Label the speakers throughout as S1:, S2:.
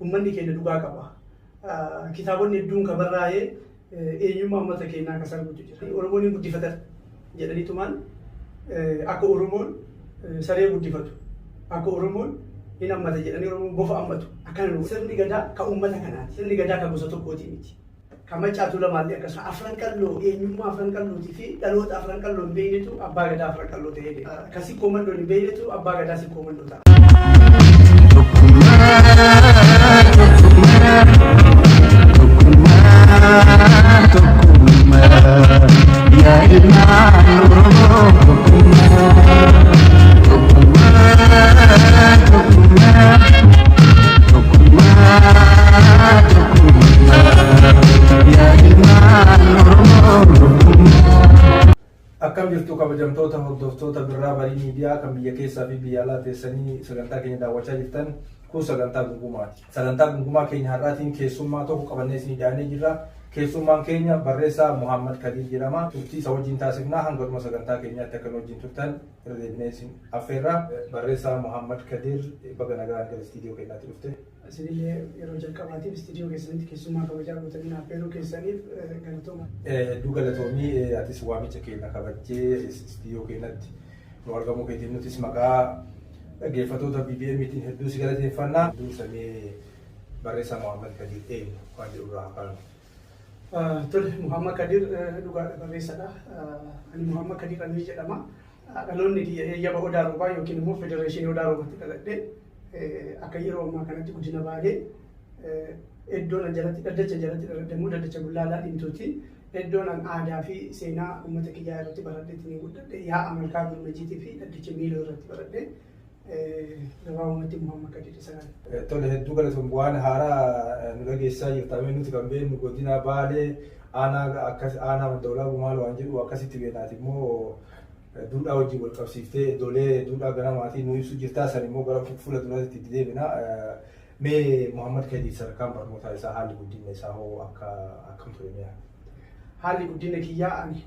S1: ummanni keenya dhugaa qaba. Kitaabonni hedduun kan barraa'ee eenyummaa uummata keenyaa akka sarbuutu jira. Oromoon hin guddifatan jedhaniitumaan akka Oromoon saree guddifatu, akka Oromoon hin hammata jedhanii Oromoon bofa hammatu. Akkana sirni gadaa kan uummata kanaati. Sirni gadaa kan gosa tokkooti miti. Kan Maccaatu lamaallee akkasuma afran qalloo eenyummaa afran qallootii fi dhaloota afran qalloo hin beeknetu abbaa gadaa afran qalloo ta'ee kan sikkoo mandoo hin beeknetu abbaa gadaa sikkoo mandoo ta'a.
S2: Akkam jirtu kabajamtoota hordoftoota Birraa Barii Miidiyaa kan biyya keessaa fi biyya alaa teessanii sagantaa keenya daawwachaa jirtan kun sagantaa gungumaati. Sagantaa gungumaa keenya har'aatiin keessummaa tokko qabannee isinii dhiyaannee jirra. Keessummaan keenya barreessaa Muhammad Kadir jedhama. Turtii isa wajjin taasifnaa hanga dhuma sagantaa keenyaatti akka wajjin turtan irra deebinee isin affeerra. Barreessaa Muhammad Kadir baga nagaan gara istiidiyoo keenyaatti dhufte.
S1: Isinillee yeroo jalqabaatiif istiidiyoo keessanitti keessummaa kabajaa gootanii affeeruu keessaniif galatooma.
S2: Hedduu galatoomii atis waamicha keenya kabajjee istiidiyoo keenyatti nu argamuu keetiin nutis maqaa dhaggeeffattoota BBM'tiin hedduu si galateeffannaa. Duursamee barreessaa Muhammad Kadir eenyu waan jedhurraa hafan.
S1: Tole Muhammad Kadir dhugaadha barreessadha. Ani Muhammad Kadir Anwii jedhama. Dhaloonni yaba Odaa Roobaa yookiin immoo Federeeshinii Odaa Roobaatti dhaladhee akka yeroo ammaa kanatti guddina baay'ee iddoon jalatti dhaddacha jalatti dhaladhe immoo dhaddacha Bullaalaa Dhimtuuti. Iddoon aadaa fi seenaa uummata kiyyaa irratti baradheetti guddadhe yaa'a malkaa gurmajiitii fi dhaddacha miiloo irratti baradhe gabaabumatti Muhammad Kadir isaan.
S2: Tole hedduu galatoom waan haaraa nu dhageessaa jirtame nuti kan beeknu godina Baalee aanaa akkas aanaa Maddoolaa Bumaal waan jedhu akkasitti beenaati immoo duudhaa wajjin wal qabsiiftee iddoolee duudhaa ganamaatiin nu ibsu jirtaa san immoo gara fuula duraatti itti deebina. Mee Muhammad Kadir sadarkaan barnootaa isaa haalli guddina isaa hoo akkam ture mi'a?
S1: Haalli guddina kiyyaa ani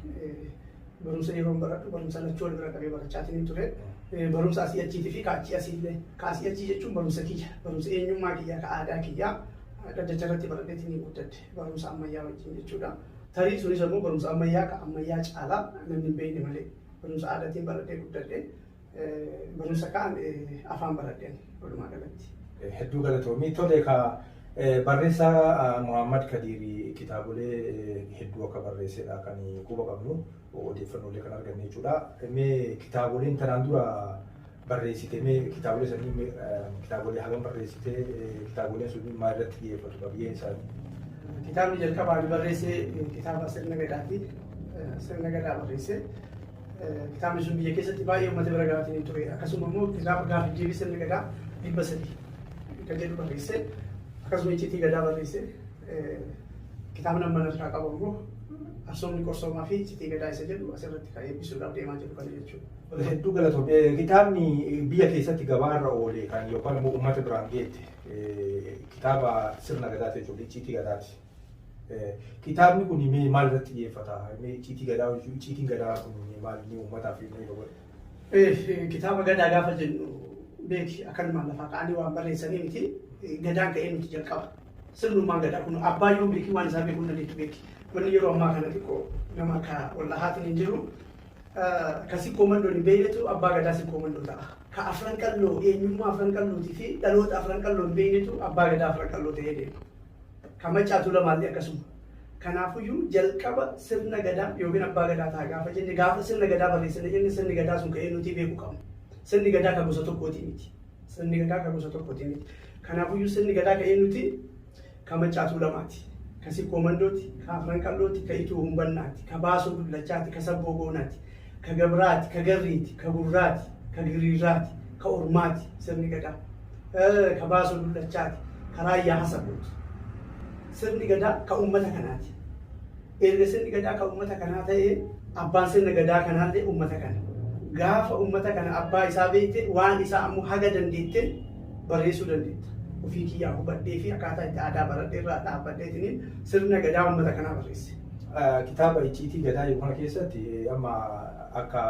S1: barumsa yeroo baradhu barumsa lachuu wal bira qabee barachaatiin ture. Barumsa asii achiitii fi kaachii asiillee kaasii achii jechuun barumsa kiyya barumsa eenyummaa kiyyaa ka aadaa kiyyaa dhaddacha irratti baradheetiin guddadhe barumsa ammayyaa wajjin jechuudha. Tarii sunis immoo barumsa ammayyaa ka ammayyaa caalaa namni hin beekne malee barumsa aadaatiin baradhee guddadhe barumsa kaan afaan baradheen walumaa galatti.
S2: Hedduu galatoomii tole ka barreessaa Muhammad Kadir kitaabolee hedduu akka barreessedha kan quba qabnu odeeffannoolee kan arganne jechuudha. Mee kitaaboleen tanaan dura barreessite mee kitaabolee sanii kitaabolee hagam barreessite kitaaboleen sun maal irratti xiyyeeffatu qabiyyeen isaanii?
S1: Kitaabni jalqabaa barreesse kitaaba sirna gadaati. Sirna gadaa barreesse. Kitaabni sun biyya keessatti baay'ee uummata bira gaafatiin ture. Akkasuma immoo kitaaba gaafa deebii sirna gadaa 300 kan jedhu barreesse. Akkasuma icciitii gadaa barreesse. Kitaabni amma irraa qabu immoo Asoomni Qorsoomaa fi icciitii gadaa isa jedhu asirratti kan eebbisuudhaaf deemaa jiru kana jechuudha.
S2: Hedduu galatoomii kitaabni biyya keessatti gabaarra oole kan yookaan immoo uummata biraan geette kitaaba sirna gadaati jechuudha icciitii gadaati. Kitaabni kun maal irratti xiyyeeffata? Icciitiin gadaa kun maal inni uummataaf inni godhe?
S1: Kitaaba gadaa gaafa jennu beeki akkanumaan lafaa ka'anii waan barreessanii miti gadaan ka'ee nuti jalqaba. Sirnummaan gadaa kun abbaa yoo beeki waan isaa beekuu dandeettu beeki. Wanni yeroo ammaa kana xiqqoo nama akka wallahaatiin hin jiru. Ka sikkoo mandoo hin beeknetu abbaa gadaa sikkoo mandoo ta'a. Ka afran qalloo eenyummaa afran qallootii fi dhaloota afran qalloo hin beeknetu abbaa gadaa afran qalloo ta'ee deema. Kan Maccaatu lamaallee akkasuma. Kanaafuyyuu jalqaba sirna gadaa yookiin abbaa gadaa ta'a gaafa jenne gaafa sirna gadaa barreessine jenne sirni gadaa sun ka'ee nuti beekuu qabna. Sirni gadaa kan gosa tokkooti miti. Sirni gadaa kan gosa tokkooti miti. Kanaafuyyuu sirni gadaa ka'ee nuti kan Maccaatu lamaati. Ka sikkoo mandooti, ka afran qallooti, ka ituu humbannaati, ka baasoo dullachaati, ka sabboo goonaati, ka gabraati, ka garriiti, ka gurraati, ka giriiraati, ka ormaati sirni gadaa. Ka baasoo dullachaati, ka raayyaa hasabooti. Sirni gadaa ka uummata kanaati. Erga sirni gadaa ka uummata kanaa ta'ee abbaan sirna gadaa kanaallee uummata kana. Gaafa uummata kana abbaa isaa beekte waan isaa ammoo haga dandeette barreessuu dandeetta. Ofii kiyyaa hubadhee fi akkaataa itti aadaa baradhee irraa dhaabbadheetiin sirna gadaa uummata kanaa barreesse.
S2: Kitaaba icciitii gadaa yookaan keessatti amma akka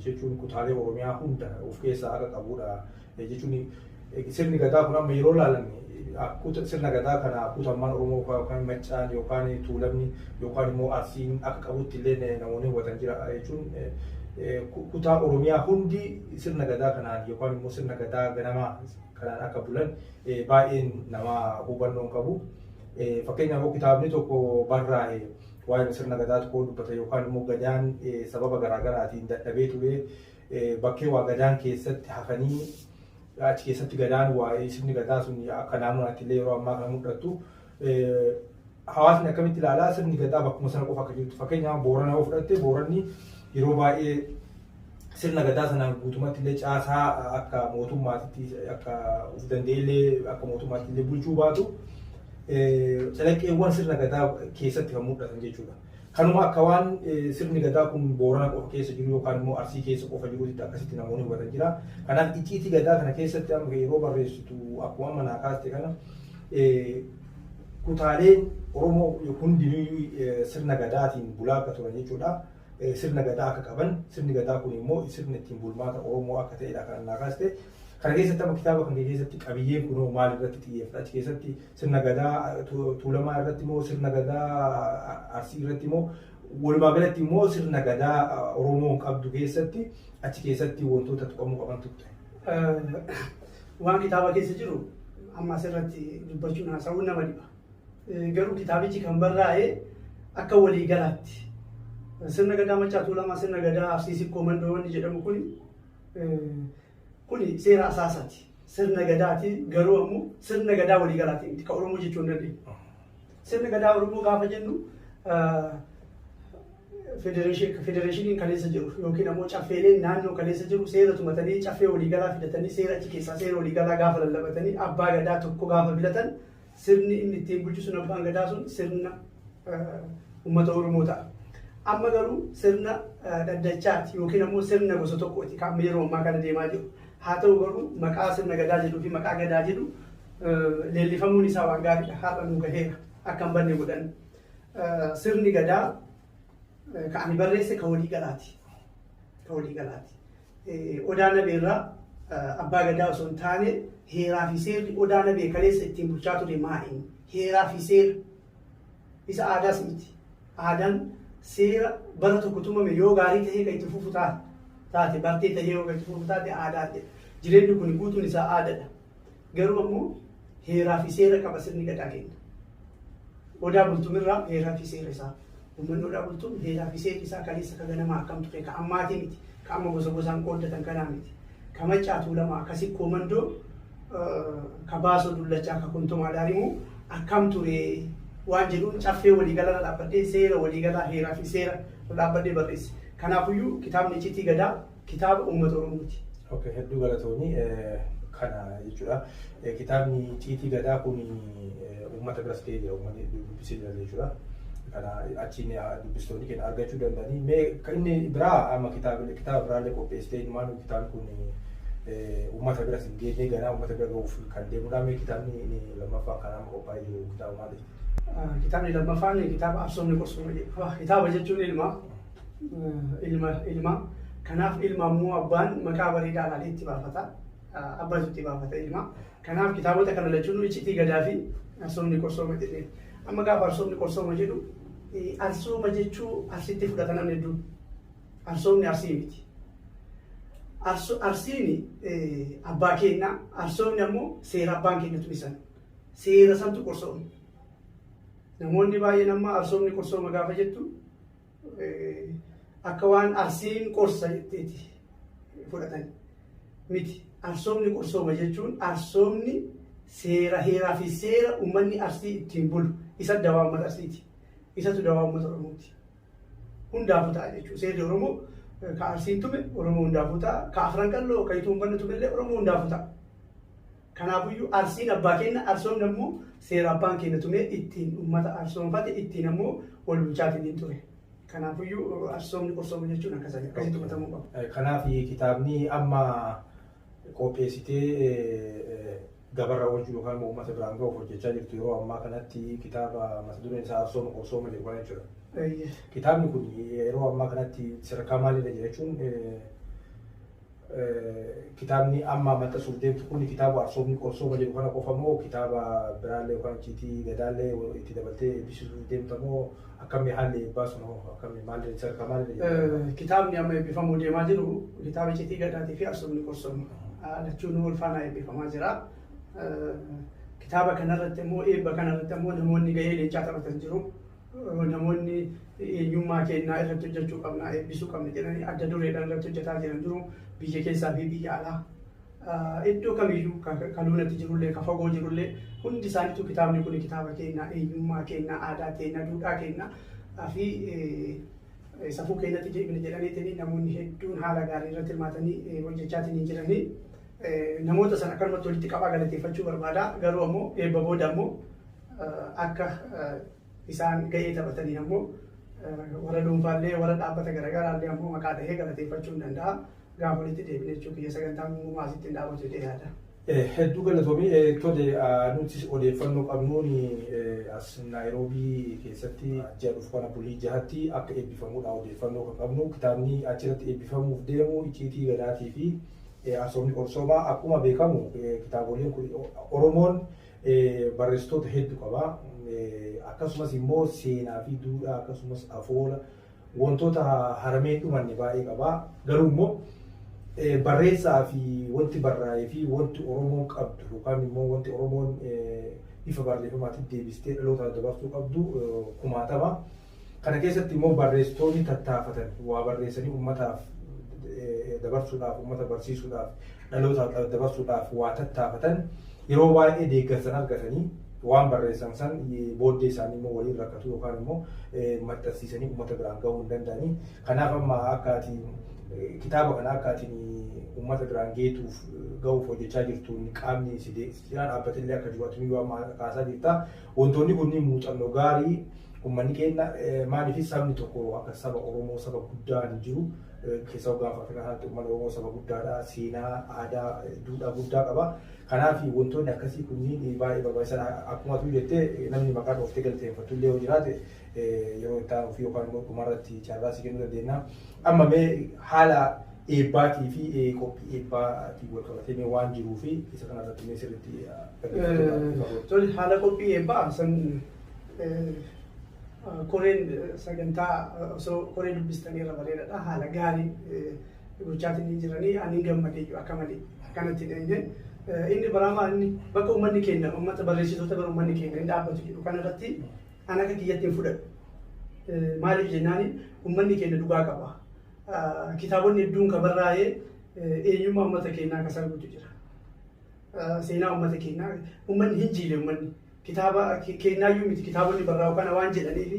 S2: jechuun kutaalee Oromiyaa hunda of keessaa akka qabudha jechuun sirni gadaa kun amma yeroo ilaalan kuuta sirna gadaa kana kuutamaan Oromoo yookaan Maccaan yookaan Tuulamni yookaan immoo Arsiin akka qabutti illee namoonni hubatan jira jechuun kutaa Oromiyaa hundi sirna gadaa kanaan yookaan immoo sirna gadaa ganamaa kanaan akka bulan baay'een nama hubannoo qabu. Fakkeenyaaf kitaabni tokko barraa'e waa'ee sirna gadaa tokko dubbata yookaan immoo gadaan sababa garaagaraatiin dadhabee ture bakkee waa gadaan keessatti hafanii achi keessatti gadaan waa'ee sirni gadaa sun akka naannotti illee yeroo ammaa kan mul'attu hawaasni akkamitti ilaalaa sirni gadaa bakkuma sana qofa akka jirtu fakkeenyaaf Boorana yoo fudhatte Booranni yeroo baay'ee sirna gadaa sanaan guutumatti illee caasaa akka mootummaatti akka of danda'ellee akka mootummaatti illee bulchuu baatu calaqqeewwan sirna gadaa keessatti kan mul'atan jechuudha. Kanuma akka waan sirni gadaa kun Boorana qofa keessa jiru yookaan immoo Arsii keessa qofa jirutti akkasitti namoonni hubatan jira. Kanaaf icciitii gadaa kana keessatti amma yeroo barreessitu akkuma manaa kaaste kana kutaaleen Oromoo hundinuu sirna gadaatiin bulaa akka turan jechuudha. Sirna gadaa akka qaban sirni gadaa kun immoo sirna ittiin bulmaata Oromoo akka ta'edha kan manaa kaaste. Kana keessatti amma kitaaba kana keessatti qabiyyeen kunoo maal irratti xiyyeeffata achi keessatti sirna gadaa Tuulamaa irratti immoo sirna gadaa Arsii irratti immoo walumaa galatti immoo sirna gadaa Oromoon qabdu keessatti achi keessatti wantoota tuqamuu qaban turte.
S1: Waan kitaaba keessa jiru amma asirratti dubbachuun haasa'uun nama dhiba. Garuu kitaabichi kan barraa'e akka waliigalaatti sirna gadaa Maccaa Tuulamaa sirna gadaa Arsii Sikkoo Mandoo wanni jedhamu kuni seera asaasaati. Sirna gadaati garuu ammoo sirna gadaa waliigalaati miti kan Oromoo jechuun dandeenyu. Sirna gadaa Oromoo gaafa jennu federeeshiniin kaleessa jiru yookiin ammoo caffeeleen naannoo kaleessa jiru seera tumatanii caffee waliigalaa fidatanii seera achi keessaa seera waliigalaa gaafa lallabatanii abbaa gadaa tokko gaafa filatan sirni inni ittiin bulchu sun abbaan gadaa sun sirna uummata Oromoo ta'a. Amma garuu sirna daddachaati yookiin ammoo sirna gosa tokkooti kan yeroo ammaa kana deemaa jiru. Haa ta'u garuu maqaa sirna gadaa jedhuu fi maqaa gadaa jedhu leellifamuun isaa waan gaariidha. Har'a nu gaheera akka hin banne godhan. Sirni gadaa kan ani barreesse kan waliigalaati. Kan waliigalaati. Odaa nabeerraa abbaa gadaa osoo hin taane heeraa fi seerri odaa nabee kaleessa ittiin bulchaa ture maa'in heeraa fi seera isa aadaas miti. Aadaan seera bara tokko tumame yoo gaarii ta'ee kan itti fufu taate bartee ta'ee yoo kan itti fufu taate aadaati. Jireenyi kun guutuun isaa aadaadha. Garuu ammoo heeraa fi seera qaba sirni gadaa kenna. Odaa bultumirraa heeraa fi seera isaa. Uummanni odaa bultuun heeraa fi seerri isaa kaleessa kan ganamaa akkam ture kan ammaatii miti. Kan amma gosa gosaan qooddatan kanaa miti. Kan Maccaa Tuulamaa akka Sikkoo Mandoo kan Baasoo Dullachaa kan Kuntumaa Daarimoo akkam ture waan jedhuun caffee waliigalaa dhaabbadhee seera waliigalaa heeraa fi seera dhaabbadhee barreesse. Kanaafiyyuu kitaabni icciitii gadaa kitaaba uummata Oromooti.
S2: Okay, hedduu galatoomii kana jechuudha. Kitaabni icciitii gadaa kun uummata biras ta'ee jira uummanni dubbisee jira jechuudha. Kana achiin dubbistoonni keenya argachuu danda'anii mee kan inni biraa amma kitaaba biraallee qopheessitee ilmaan kitaabni kun uummata biras hin geenye ganaa uummata bira gahuuf kan deemudha. Mee kitaabni lammaffaa kan amma qophaa'ee jiru kitaaba maali?
S1: Kitaabni lammaffaan kitaaba Absoomni Qorsooma jedhama. Kitaaba jechuun ilma. Kanaaf ilma immoo abbaan maqaa bareedaa laalee itti baafata. Abbaatu itti baafata ilma. Kanaaf kitaabota kana lachuun icciitii gadaa fi Absoomni Qorsooma jedhee. Amma gaafa Absoomni Qorsooma jedhu Arsooma jechuu Arsiitti fudhatan namni hedduun. Arsoomni Arsii miti. Arsiin abbaa keenya, Arsoomni ammoo seera abbaan keenya tulisan. Seera santu qorsooma. Namoonni baay'een amma Arsoomni Qorsooma gaafa jettu akka waan Arsiin qorsa jetteeti fudhatan miti. Arsoomni Qorsooma jechuun Arsoomni seera heeraa fi seera uummanni Arsii ittiin bulu isa dawaa uummata Arsiiti. Isatu dawaa uummata Oromooti. Hundaafuu ta'a jechuudha. Seerri Oromoo ka Arsiin tume Oromoo hundaafuu ta'a. Ka Afran Qalloo ka Ituumbanni tumellee Oromoo hundaafuu ta'a. Kanaafiyyuu Arsiin abbaa keenya Arsoomni ammoo seera abbaan keenya tume ittiin uummata arsoomfate ittiin ammoo wal bulchaatiin ture. Kanaafiyyuu Arsoomni Qorsooma jechuun akkasitti hubatamuu qaba.
S2: Kanaaf kitaabni amma qopheessitee gabarra oolchuu yookaan uummata biraan gahuuf hojjechaa jirtu yeroo ammaa kanatti kitaaba mata dureen isaa Absooma Qorsooma jedhu kana jechuudha. Kitaabni kun yeroo ammaa kanatti sadarkaa maalirra jira jechuun kitaabni amma maxxansuuf deemtu kun kitaaba arsoomni qorsooma jedhu kana qofa moo kitaaba biraallee yookaan ciitii gadaallee itti dabaltee eebbisiisuuf deemta moo akkamii haalli eebbaa sun akkamii maalli sadarkaa maalli?
S1: Kitaabni amma eebbifamuu deemaa jiru kitaaba ciitii gadaatii fi arsoomni qorsooma lachuun wal faana eebbifamaa jira. Kitaaba kanarratti immoo eebba kanarratti immoo namoonni gahee leencaa taphatan jiru. Namoonni eenyummaa keenyaa irratti hojjechuu qabna eebbisuu qabna jedhanii adda dureedhaan irratti hojjetaa jiran jiru. Biyya keessaa fi biyya alaa iddoo kamiyyuu kan luunatti jirullee kan fagoo jirullee hundi isaaniitu kitaabni kun kitaaba keenyaa eenyummaa keenyaa aadaa keenyaa duudhaa keenyaa fi safuu keenyatti deebina jedhaniitiin namoonni hedduun haala gaarii irratti hirmaatanii hojjechaatiin jiranii. Namoota sana akkanumatti walitti qabaa galateeffachuu barbaada. Garuu ammoo eebba booda ammoo akka isaan gahee taphatanii ammoo warra dhuunfaallee warra dhaabbata garaagaraallee ammoo maqaa dhahee galateeffachuu hin danda'a. Gaafa walitti deebine jechuun biyya sagantaan uumamaa asitti hin dhaabatu jedhee yaada.
S2: Hedduu galatoomii tole nuti odeeffannoo qabnuun as Naayiroobii keessatti ji'a dhufu kana bulii jahatti akka eebbifamuudha odeeffannoo kan qabnu. Kitaabni achirratti eebbifamuuf deemu icciitii gadaatii fi arsoomni qorsoomaa akkuma beekamu kitaaboleen kun Oromoon barreessitoota hedduu qaba. Akkasumas immoo seenaa fi duudhaa akkasumas afoola wantoota haramee dhumanne baay'ee qaba. Garuu immoo barreessaa fi wanti barraa'ee fi wanti Oromoon qabdu yookaan immoo wanti Oromoon bifa barreeffamaatiin deebistee dhaloota dabarsuu qabdu kumaatama. Kana keessatti immoo barreessitoonni tattaafatan waa barreessanii uummataaf dabarsuudhaaf uummata barsiisuudhaaf dhaloota dabarsuudhaaf waa tattaafatan yeroo baay'ee deeggarsan argatanii waan barreessan san booddee isaanii immoo waliin rakkatu yookaan immoo maxxansiisanii uummata biraan gahuu hin danda'anii. Kanaaf amma akkaatiin kitaaba kana akkaatiin uummata biraan geetuuf gahuuf hojjechaa jirtuun qaamni cinaa dhaabbatillee akka jiruutti yoo amma kaasaa jirta. Wantoonni kunniin muuxannoo gaarii uummanni keenya maaliif sabni tokko akka saba Oromoo saba guddaa hin jiru keessaa gaafa Afrikaatti uummanni Oromoo saba guddaadha. Seenaa, aadaa, duudhaa guddaa qaba. Kanaaf wantoonni akkasii kunniin baay'ee barbaachisaadha. Akkuma tu jettee namni maqaa dhooftee galateeffatu illee yoo jiraate yeroo itti aanuuf yookaan immoo dhumarratti carraa si kennuu dandeenya. Amma mee haala eebbaatii fi qophii eebbaatii wal qabatee waan jiruu fi isa kanarratti mee sirriitti
S1: haala qophii eebbaa san koreen sagantaa osoo koree dubbistanii irra bareedaadha. Haala gaarii gochaatiin jiranii ani gammadee akka malee akkanatti dhahine. Inni baraamaa inni bakka uummanni keenya uummata barreessitoota bara uummanni keenya hin dhaabbatu jedhu kanarratti an akka kiyyatti hin fudhadhu. Maaliif jennaan uummanni keenya dhugaa qaba. Kitaabonni hedduun kan barraa'ee eenyummaa uummata keenyaa akka sarbutu jira. Seenaa uummata keenyaa uummanni hin jiile uummanni kitaaba keenyaayyuu miti kitaabonni barraa'u kana waan jedhaniif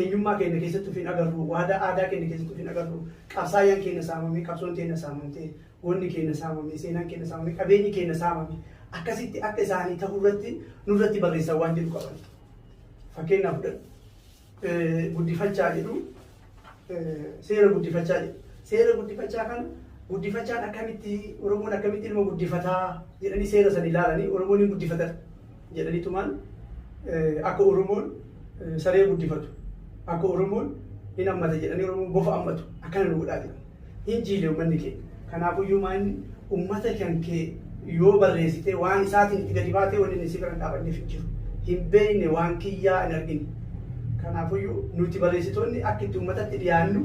S1: eenyummaa keenya keessatti hin agarru aadaa keenya keessatti hin agarru qabsaayyaan keenya saamamee qabsoon keenya saamamtee wanni keenya saamamee seenaan keenya saamamee qabeenyi keenya saamamee akkasitti akka isaanii ta'uu irratti nurratti barreessan waan jedhu qaban. Fakkeenyaaf guddifachaa jedhu seera guddifachaa jedhu. Seera guddifachaa kana guddifachaan akkamitti Oromoon akkamitti ilma guddifataa jedhanii seera san ilaalanii Oromoon hin guddifatan jedhaniitumaan akka Oromoon saree guddifatu akka Oromoon hin hammata jedhanii Oromoon bofa hammatu akkana nu godhaa jedhan. Hin jiile uummanni keenya. Kanaafuu maanni uummata kan kee yoo barreessite waan isaatiin itti gadi baatee wanni inni si bira dhaabanneef hin jiru. Hin beekne waan kiyyaa hin argine. Kanaafuu nuti barreessitoonni akka itti uummatatti dhiyaannu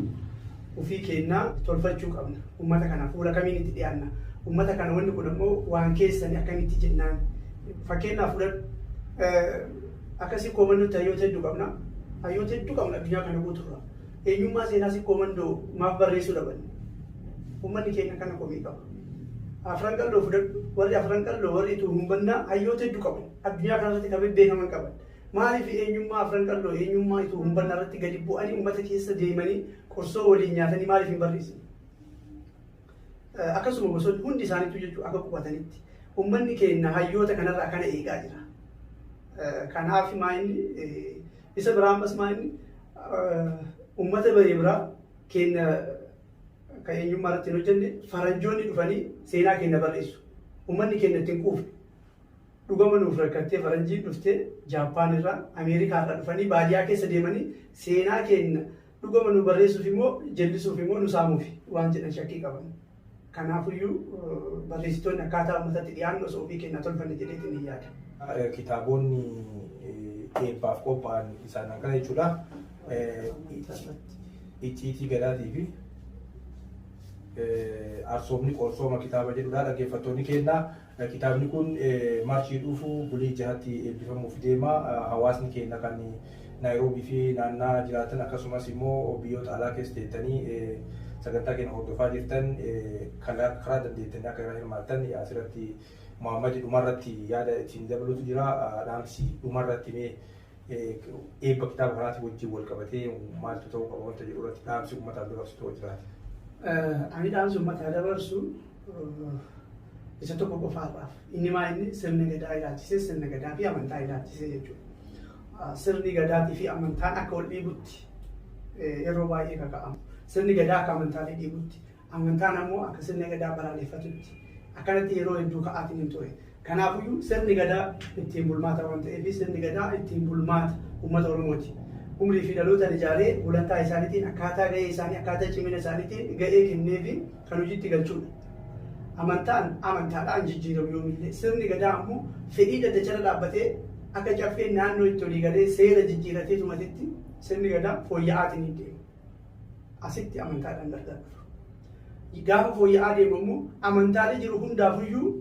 S1: ofii keenyaa tolfachuu qabna. Uummata kana fuula kamiin itti dhiyaanna. Uummata kana wanni kun immoo waan keessanii akkamitti jennaan. Fakkeenyaaf akkasii koomandootti hayyoota hedduu qabna. Hayyoota hedduu qabna addunyaa kana guutuurra. Eenyummaa seenaa si koomandoo maaf barreessuu dhabanne. Uummanni keenya kana komii qaba. Afran qalloo fudhadhu warri afran qalloo warri itti humbannaa hayyoota hedduu qaban. Addunyaa kanarratti kan beekaman qaban. Maaliif eenyummaa afran qalloo eenyummaa itti humbannaa irratti gadi bu'anii uummata keessa deemanii qorsoo waliin nyaatanii maaliif hin barreessine? Akkasuma gosoonni hundi isaaniitu jechuudha akka qubatanitti. Uummanni keenya hayyoota kanarraa akkana eegaa jira. Kanaaf maayinni isa biraa ammas maayinni uummata baree biraa keenya kan eenyummaa irratti hin hojjenne faranjoonni dhufanii seenaa keenya barreessu. Uummanni keenya ittiin quufne. Dhugama nuuf rakkattee faranjii dhuftee Jaappaan irraa Ameerikaa irraa dhufanii baadiyyaa keessa deemanii seenaa keenya dhugama nu barreessuuf immoo jallisuuf immoo nu saamuuf waan jedhan shakkii qaban. Kanaafiyyuu barreessitoonni akkaataa uummatatti dhiyaannu osoo ofii kennaa tolfanne jedheetiin ni yaada.
S2: Kitaabonni eebbaaf qophaa'an isaan akkana jechuudha. Icciitii gadaatii fi arsoomni qorsooma kitaaba jedhudha. Dhaggeeffattoonni kennaa. Kitaabni kun maarchii dhufu bulii jahatti eebbifamuuf deema. Hawaasni keenya kan Naayiroobii fi naannaa jiraatan akkasumas immoo biyyoota alaa keessa teessanii sagantaa keenya hordofaa jirtan karaa dandeettanii akka irraa hirmaattan asirratti Muhammad dhumarratti yaada ittiin dabalutu jira. Dhaamsi dhumarratti eebba kitaaba kanaatti wajjin wal qabatee maaltu ta'uu qaba wanta jedhu irratti dhaamsi uummataaf dabarsu ta'uu jiraati.
S1: Ani dhaamsi uummataa dabarsu isa tokko qofaadhaaf. Inni inni sirna gadaa ilaalchisee sirna gadaa fi amantaa ilaalchisee jechuudha. Sirni gadaatii fi amantaan akka wal dhiibutti yeroo baay'ee kaka'amu. Sirni gadaa akka amantaalee dhiibutti, amantaan ammoo akka sirni gadaa balaaleffatutti akkanatti yeroo hedduu ka'aatiin hin ture. Kanaafiyyuu sirni gadaa ittiin bulmaata waan ta'eef sirni gadaa ittiin bulmaata uummata Oromooti. Umrii fi dhalootaan ijaaree gulantaa isaaniitiin akkaataa gahee isaanii akkaataa cimina isaaniitiin gahee kennee fi kan hojiitti galchuudha. Amantaan amantaadhaan jijjiiramu yoomillee sirni gadaa ammoo fedhii daddachala dhaabbatee akka caffeen naannoo itti olii galee seera jijjiiratee tumatitti sirni gadaa fooyya'aatiin hin deemu. Asitti amantaadhaan gargar dhufu. Gaafa fooyya'aa deemu immoo amantaalee jiru hundaafuyyuu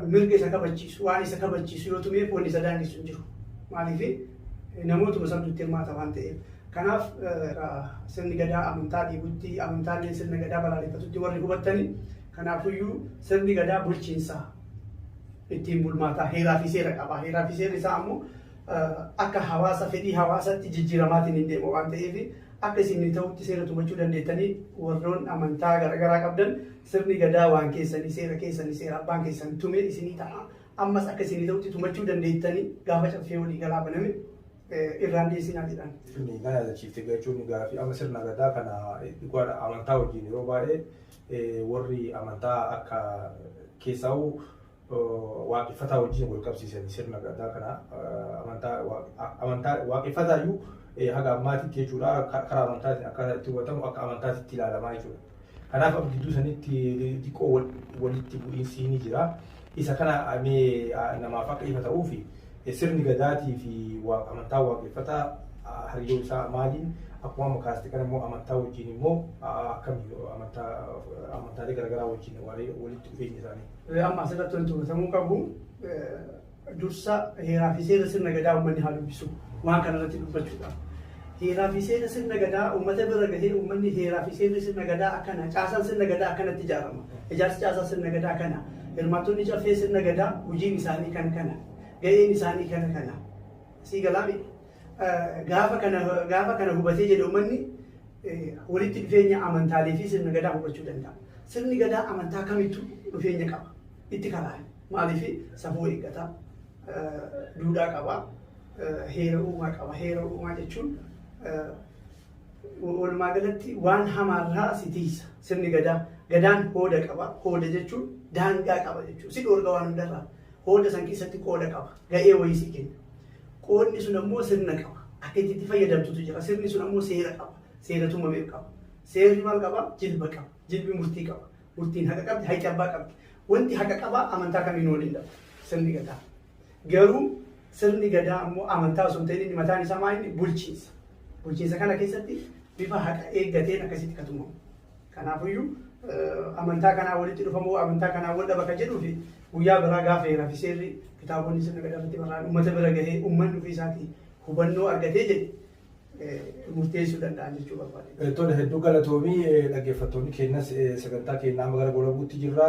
S1: mirga isa kabachiisu waan isa kabachiisu yoo tumeef wanni isa daangessu hin jiru. Maaliif namootuma sabdutti hirmaata waan ta'eef. Kanaaf sirni gadaa amantaa dhiibutti amantaaleen sirna gadaa balaaleffatutti warri hubattanii kanaafiyyuu sirni gadaa bulchiinsaa ittiin bulmaataa heeraa fi seera qaba. Heeraa fi seerri isaa ammoo akka hawaasa fedhii hawaasaatti jijjiiramaatiin hin deemu waan ta'eef akka isin ta'utti seera tumachuu dandeettanii warroon amantaa garaagaraa qabdan sirni gadaa waan keessanii seera abbaan keessan tume isinii ta'a. Ammas akka isin ta'utti tumachuu dandeettanii gaafa caffee walii galaa baname irraan deessinaa jedhan.
S2: Kana yaadachiiftee jechuun gaaffii amma sirna gadaa kana dhugaadha amantaa wajjin yeroo baay'ee warri amantaa akka keessaa'u waaqeffataa wajjin wal qabsiisan sirna gadaa kana amantaa waaqeffataayyuu haga ammaatitti jechuudha karaa amantaatiin akkaataa itti hubatamu akka amantaatitti ilaalamaa jechuudha. Kanaaf gidduu sanitti xiqqoo walitti bu'iinsi ni jira. Isa kana namaaf akka ifa ta'uu fi sirni gadaatii fi amantaa waaqeffataa hariiroo isaa maaliin akkuma makaasti kana immoo amantaa wajjin immoo akkamii amantaalee garaagaraa wajjin walitti dhufeenya isaanii.
S1: Amma asirratti wanti hubatamuu qabu dursa heeraa fi seera sirna gadaa uummanni haa dubbisu waan kanarratti dubbachuudhaaf. Heeraa fi seera sirna gadaa uummata bira gahee uummanni heeraa fi seerri sirna gadaa akkana caasaan sirna gadaa akkanatti ijaarama. Ijaarsi caasaa sirna gadaa kana hirmaattonni caffee sirna gadaa hojiin isaanii kana gaheen isaanii kana sii galaabe. Gaafa kana hubatee jedhe uummanni walitti dhufeenya amantaalee fi sirna gadaa hubachuu danda'a. Sirni gadaa amantaa kamittu dhufeenya qaba. Itti kalaa. Maaliif safuu eeggata. Duudhaa qaba. Heera uumaa qaba. Heera uumaa jechuun walumaa galatti waan hamaarraa si tiisa. Sirni gadaa. Gadaan hooda qaba. Hooda jechuun daangaa qaba jechuudha. Si dhoorga waan hundarraa. Hooda san keessatti qooda qaba. Ga'ee wayii si kenna. Qoodni sun ammoo sirna qaba. Akka itti fayyadamtutu jira. Sirni sun ammoo seera qaba. Seera tumamee qaba. Seerri maal qaba? Jilba qaba. Jilbi murtii qaba. Murtiin haqa qabdi, haqa abbaa qabdi. Wanti haqa qabaa amantaa kamiin waliin dhabu. Sirni gadaa. Garuu sirni gadaa ammoo amantaa osoo hin ta'in inni mataan isaa maal inni bulchiinsa. Bulchiinsa kana keessatti bifa haqa eeggateen akkasitti kan tumamu. Kanaafiyyuu amantaa kanaa walitti dhufamoo amantaa kanaa wal dhaba kan jedhuu fi guyyaa biraa gaafa heeraa fi seerri kitaabonni sirna gadaa irratti barraa'an uummata bira gahee uummanni ofii isaatii hubannoo argatee jedhe murteessuu danda'an jechuu barbaade.
S2: Tole hedduu galatoomii dhaggeeffattoonni keenyas sagantaa keenyaa amma gara goolabuutti jirra.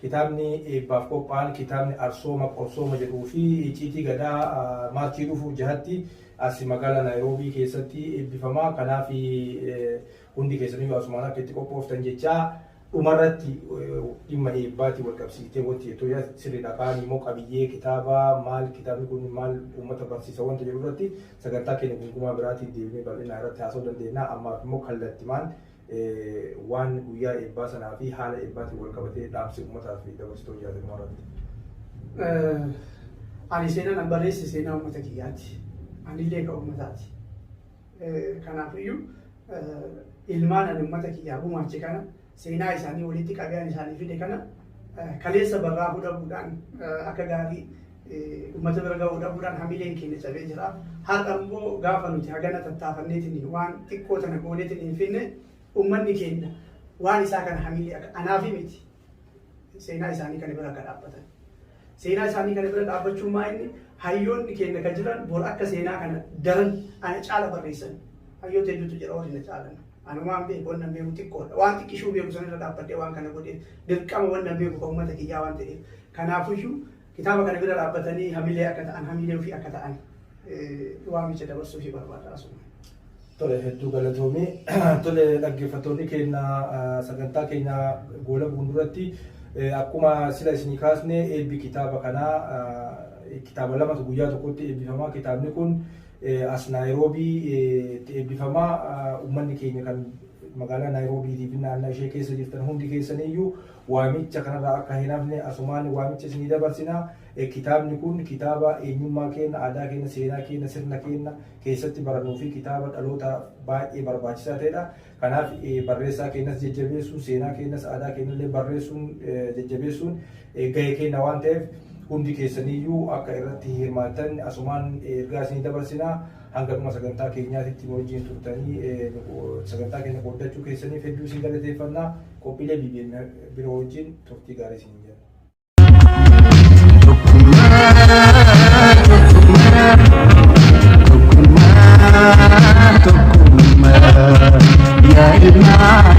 S2: Kitaabni eebbaaf qophaa'an kitaabni arsooma qorsooma jedhuu fi icciitii gadaa maarchii dhufu jahatti as magaalaa Naayiroobii keessatti eebbifamaa. Kanaaf hundi keessaniyyuu asumaan akka itti qophooftan jechaa dhumarratti dhimma eebbaatti wal qabsiistee wanti jettu sirriidha. Kaan immoo qabiyyee kitaabaa maal kitaabni kun maal uummata barsiisa wanta jedhu irratti sagantaa keenya gungumaa biraatiin deemnee bal'inaa irratti haasa'uu dandeenya. Ammaaf immoo kallattimaan waan guyyaa eebbaa sanaa fi haala eebbaatiin wal qabatee dhaamsi uummataa fi dabarsitoo jaalatamaa irratti.
S1: Ani seenaan barreesse seenaa uummata kiyyaati. Anillee ka uummataati. Kanaafiyyuu ilmaan ani uummata kiyyaa gumaache kana seenaa isaanii walitti qabeen isaanii fide kana kaleessa barraa fudhamuudhaan akka gaarii uummata bira gahuudhaan hamileen keenya cabee jira. Har'a immoo gaafa nuti hagana tattaafanneetiin waan xiqqoo tana gooneetiin hin finne uummanni keenya waan isaa kana hamilee akka anaafi miti seenaa isaanii kana bira akka dhaabbatan. Seenaa isaanii kana bira dhaabbachuun maa inni hayyoonni keenya kan jiran bor akka seenaa kana daran ana caala barreessan. Hayyoota hedduutu jira warri na caalan. Anumaan beeku wannan beeku xiqqoodha. Waan xiqqishuu beeku sanirra dhaabbadhee waan kana godhee dirqama wannan beeku kan uummata kiyyaa waan ta'eef. Kanaafiyyuu kitaaba kana bira dhaabbatanii hamilee akka ta'an hamilee ofii akka ta'an waamicha dabarsuu fi barbaada asuma.
S2: Tole hedduu galatoomii tole dhaggeeffattoonni keenya sagantaa keenya goola fuulduratti akkuma sila isinii kaasne eebbi kitaaba kanaa kitaaba lamatu guyyaa tokkotti eebbifamaa. Kitaabni kun as Naayiroobii eebbifamaa. Uummanni keenya kan magaalaa Naayiroobii fi naannoo ishee keessa jirtan hundi keessaniyyuu waamicha kanarraa akka hin hafne asumaan waamicha isinii dabarsinaa. Kitaabni kun kitaaba eenyummaa keenya, aadaa keenya, seenaa keenya, sirna keenya keessatti barannuu fi kitaaba dhaloota baay'ee barbaachisaa ta'edha. Kanaaf barreessaa keenyas jajjabeessuun, seenaa keenyas aadaa keenyallee barreessuun jajjabeessuun gahee keenya waan ta'eef hundi keessaniyyuu akka irratti hirmaatan asumaan ergaa isinii dabarsinaa. Hanga dhuma sagantaa keenyaatti wajjin turtanii sagantaa keenya qooddachuu keessaniif hedduu isin galateeffannaa. Qophiilee biroo wajjin turtii gaarii isin jenna. Ya ilman